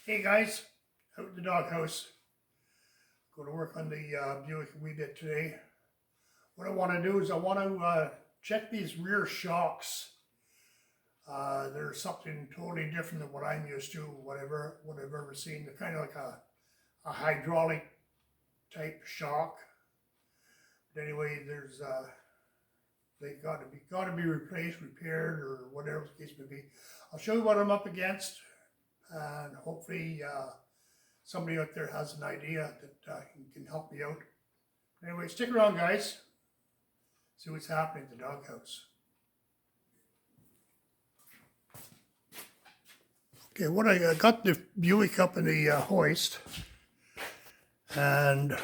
Hey guys, out at the doghouse. Go to work on the Buick we did today. What I want to do is I want to check these rear shocks. They're something totally different than what I'm used to, what I've ever seen. They're kind of like a hydraulic type shock. But anyway, they got to be replaced, repaired, or whatever the case may be. I'll show you what I'm up against, and hopefully somebody out there has an idea that can help me out. Anyway, stick around, guys. See what's happening at the doghouse. Okay, what I got the Buick up in the hoist, and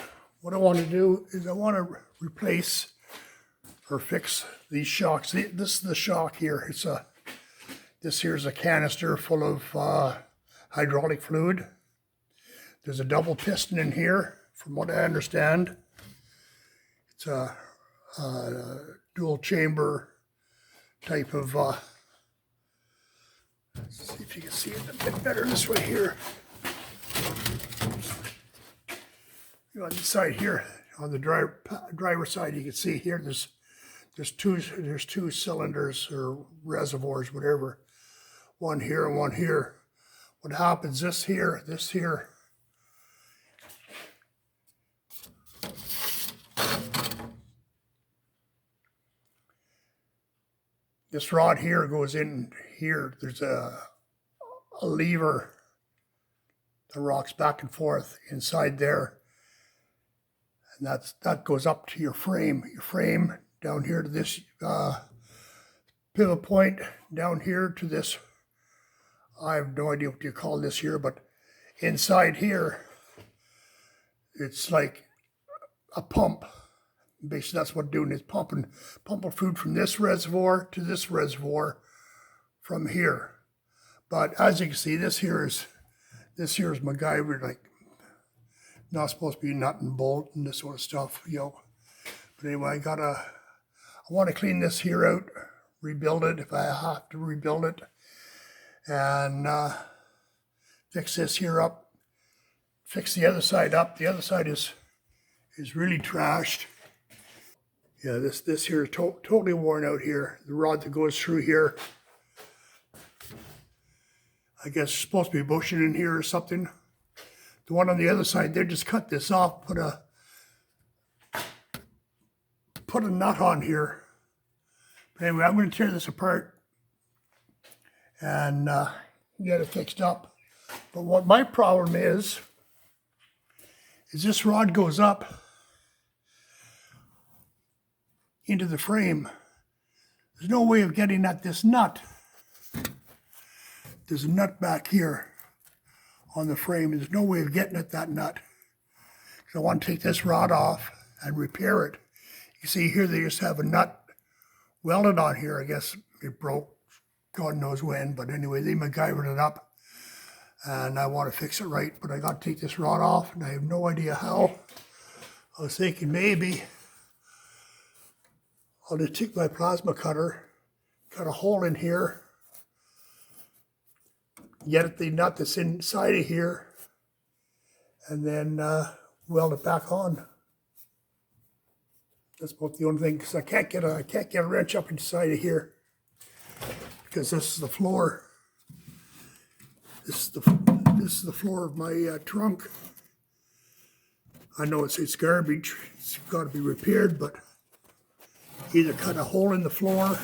what I want to do is I want to replace or fix these shocks. This is the shock here. This here is a canister full of hydraulic fluid. There's a double piston in here, from what I understand. It's a dual chamber type of, let's see if you can see it a bit better this way here. On this side here, on the driver's side, you can see here there's two cylinders or reservoirs, whatever. One here and one here. What happens, this here, this rod here goes in here. There's a lever that rocks back and forth inside there. And that goes up to your frame. Your frame down here to this pivot point, down here to this. I have no idea what you call this here, but inside here, it's like a pump. Basically, that's what it's doing, is pumping food from this reservoir to this reservoir from here. But as you can see, this here is MacGyver, like not supposed to be nut and bolt and this sort of stuff, you know. But anyway, I want to clean this here out, rebuild it if I have to rebuild it, and fix this here up, fix the other side up. The other side is really trashed. Yeah, this here is totally worn out here. The rod that goes through here, I guess it's supposed to be bushing in here or something. The one on the other side, they just cut this off, put a nut on here. But anyway, I'm going to tear this apart and get it fixed up. But what my problem is this rod goes up into the frame. There's no way of getting at this nut. There's a nut back here on the frame. There's no way of getting at that nut. So I want to take this rod off and repair it. You see here they just have a nut welded on here. I guess it broke, God knows when, but anyway, they MacGyvered it up. And I want to fix it right, but I got to take this rod off, and I have no idea how. I was thinking maybe I'll just take my plasma cutter, cut a hole in here, get at the nut that's inside of here, and then weld it back on. That's about the only thing, because I can't get a wrench up inside of here, because this is the floor. This is the floor of my trunk. I know it's garbage. It's got to be repaired, but either cut a hole in the floor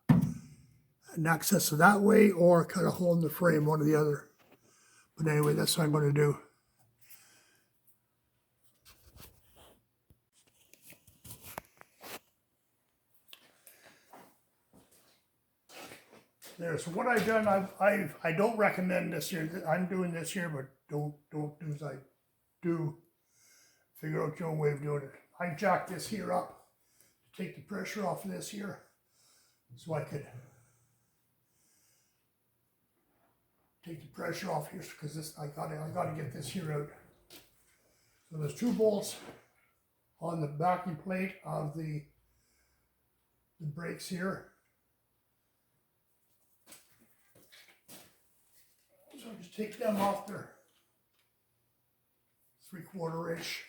and access it that way, or cut a hole in the frame, one or the other. But anyway, that's what I'm going to do. There, so what I've done, I don't recommend this here. I'm doing this here, but don't do as I do. Figure out your own way of doing it. I jacked this here up to take the pressure off of this here, so I could take the pressure off here, because I gotta get this here out. So there's two bolts on the backing plate of the brakes here. So just take them off there. 3/4 inch.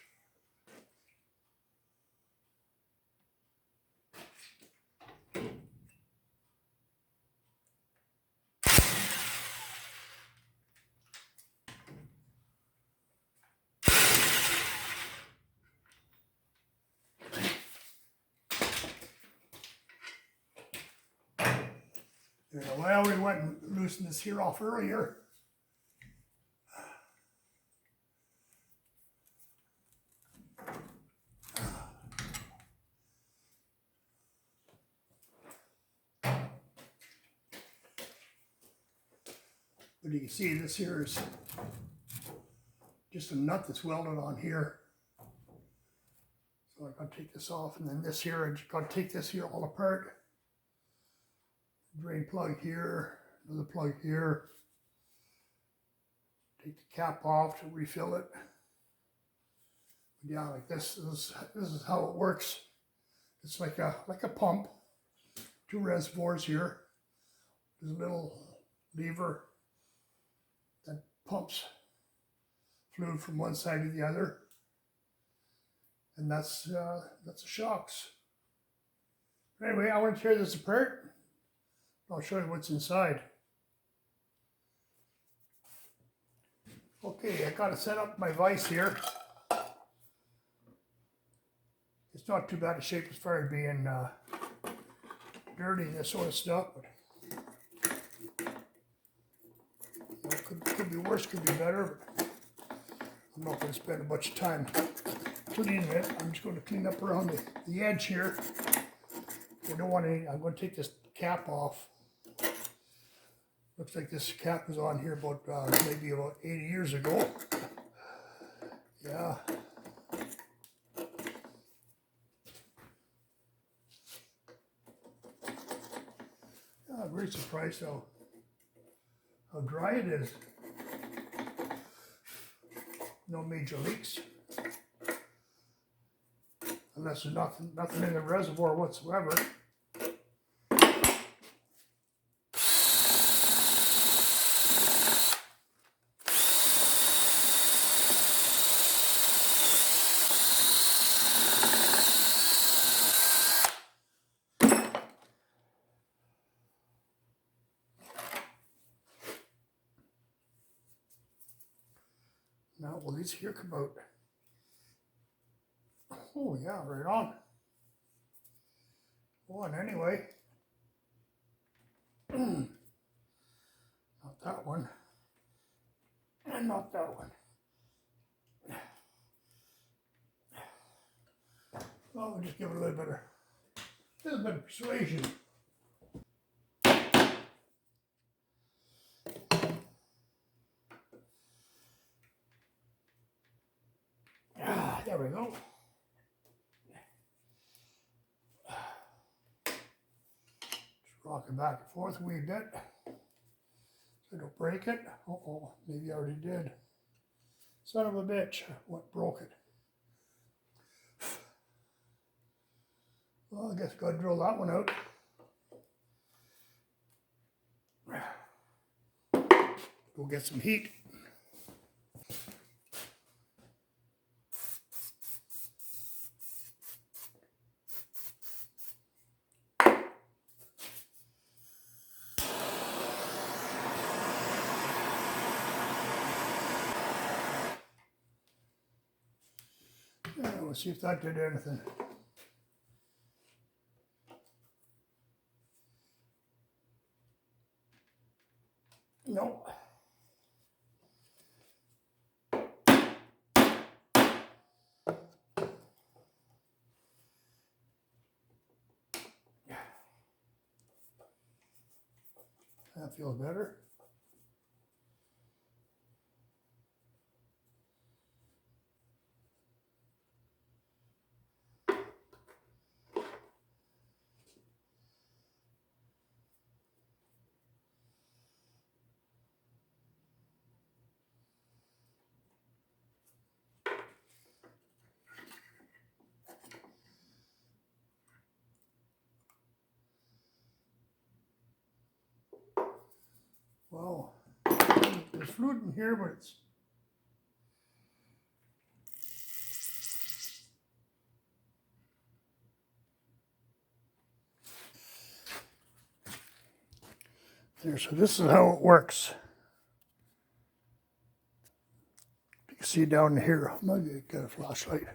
Well, we went and loosened this here off earlier. But you can see this here is just a nut that's welded on here. So I gotta take this off, and then this here, I just gotta take this here all apart. Drain plug here, another plug here. Take the cap off to refill it. Yeah, like this is how it works. It's like a pump. 2 reservoirs here. There's a little lever that pumps fluid from one side to the other, and that's the shocks. But anyway, I want to tear this apart. I'll show you what's inside. Okay, I got to set up my vise here. It's not too bad a shape as far as being dirty, this sort of stuff, but you know, could be worse, could be better, but I'm not going to spend a bunch of time cleaning it. I'm just going to clean up around the edge here. I don't want any, I'm going to take this cap off. Looks like this cap was on here about maybe about 80 years ago. Yeah. I'm very surprised how dry it is. No major leaks. Unless there's nothing in the reservoir whatsoever. Now, will these here come out? Oh yeah, right on. One anyway. Not that one. And not that one. Well, we'll just give it a little bit of persuasion. Ah, there we go. Just rocking back and forth a wee bit. So don't break it. Uh-oh, maybe I already did. Son of a bitch, what broke it? Well, I guess gotta drill that one out. Go get some heat. Yeah, we'll see if that did anything. No. That feels better. Well, there's fluid in here, but There, so this is how it works. You can see down here. I'm gonna get a flashlight.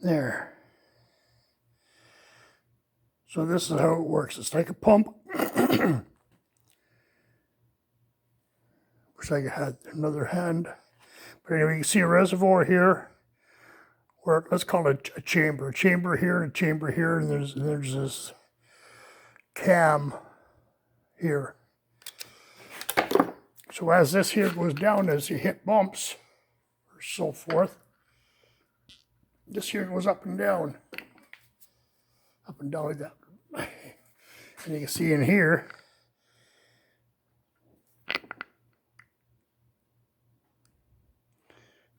There. So this is how it works. It's like a pump. Wish I had another hand. But anyway, you can see a reservoir here, or let's call it a chamber. A chamber here and a chamber here, and there's this cam here. So as this here goes down, as you hit bumps, or so forth, this here goes up and down like that. And you can see in here,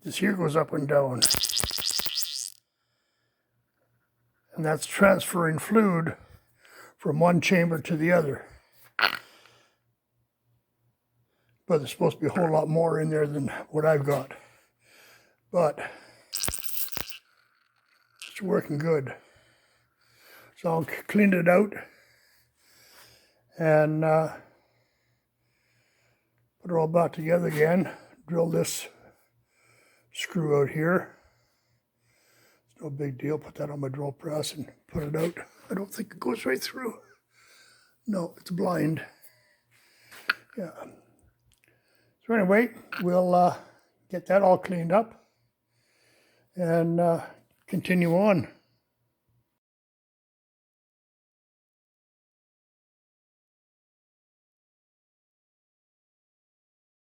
this here goes up and down. And that's transferring fluid from one chamber to the other. But there's supposed to be a whole lot more in there than what I've got. But it's working good. So I'll clean it out and put it all back together again. Drill this screw out here. It's no big deal. Put that on my drill press and put it out. I don't think it goes right through. No, it's blind. Yeah. So anyway, we'll get that all cleaned up and continue on.